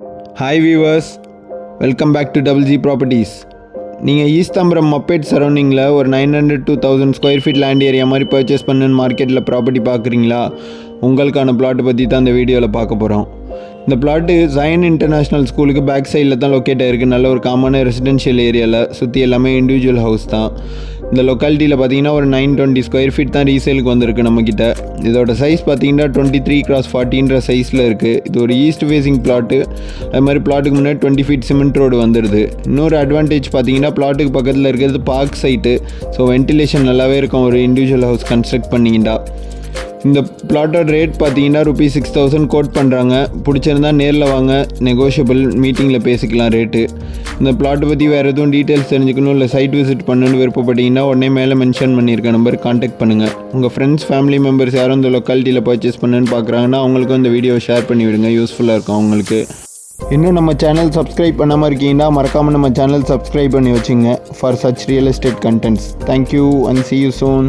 Hi viewers, welcome back to Double G Properties. நீங்கள் ஈஸ்தாம்பரம் மப்பேட் சரௌண்டிங்கில் ஒரு 900 to 1000 square feet land area மாதிரி purchase பண்ணுன்னு மார்க்கெட்டில் ப்ராப்பர்ட்டி பார்க்குறீங்களா? உங்களுக்கான பிளாட்டை பற்றி தான் இந்த வீடியோவில் பார்க்க போகிறோம். இந்த பிளாட்டு ஜயன் இன்டர்நேஷ்னல் ஸ்கூலுக்கு பேக் சைடில் தான் லொக்கேட் ஆகிருக்கு. நல்ல ஒரு காமனான ரெசிடென்ஷியல் ஏரியாவில் சுற்றி எல்லாமே இண்டிவிஜுவல் ஹவுஸ் தான். இந்த லொக்காலிட்டியில் பார்த்தீங்கன்னா ஒரு 920 ஸ்கொயர் ஃபீட் தான் ரீசேலுக்கு வந்திருக்கு நம்மக்கிட்ட. இதோட சைஸ் பார்த்தீங்கன்னா 23x40 சைஸில் இருக்குது. இது ஒரு ஈஸ்ட் ஃபேஸிங் பிளாட்டு. அது மாதிரி பிளாட்டுக்கு முன்னாடி 20 ஃபீட் சிமெண்ட் ரோடு வந்துடுது. இன்னொரு அட்வான்டேஜ் பார்த்தீங்கன்னா பிளாட்டுக்கு பக்கத்தில் இருக்கிறது பார்க் சைட்டு. ஸோ வென்டிலேஷன் நல்லாவே இருக்கும் ஒரு இண்டிவிஜுவல் ஹவுஸ் கன்ஸ்ட்ரக்ட் பண்ணிக்கிட்டா. இந்த பிளாட்டோட ரேட் பார்த்தீங்கன்னா ₹6,000 கோட் பண்ணுறாங்க. பிடிச்சிருந்தா நேரில் வாங்க, நெகோஷியபிள், மீட்டிங்கில் பேசிக்கலாம் ரேட்டு. இந்த பிளாட்டை பற்றி வேறு எதுவும் டீட்டெயில்ஸ் தெரிஞ்சுக்கணும் இல்லை சைட் விசிட் பண்ணணுன்னு விருப்பப்பட்டீங்கன்னா உடனே மேலே மென்ஷன் பண்ணியிருக்க நம்பர் கான்டாக்ட் பண்ணுங்கள். உங்கள் ஃப்ரெண்ட்ஸ் ஃபேமிலி மெம்பர்ஸ் யாரும் இந்த லொக்காலிட்டியில் பர்ச்சேஸ் பண்ணுன்னு பார்க்குறாங்கன்னா அவங்களுக்கும் இந்த வீடியோ ஷேர் பண்ணி விடுங்க, யூஸ்ஃபுல்லாக இருக்கும் அவங்களுக்கு. இன்னும் நம்ம சேனல் சப்ஸ்கிரைப் பண்ணாமல் இருக்கீங்கன்னா மறக்காமல் நம்ம சேனல் சப்ஸ்கிரைப் பண்ணி வச்சுங்க for such real estate contents. Thank you and see you soon.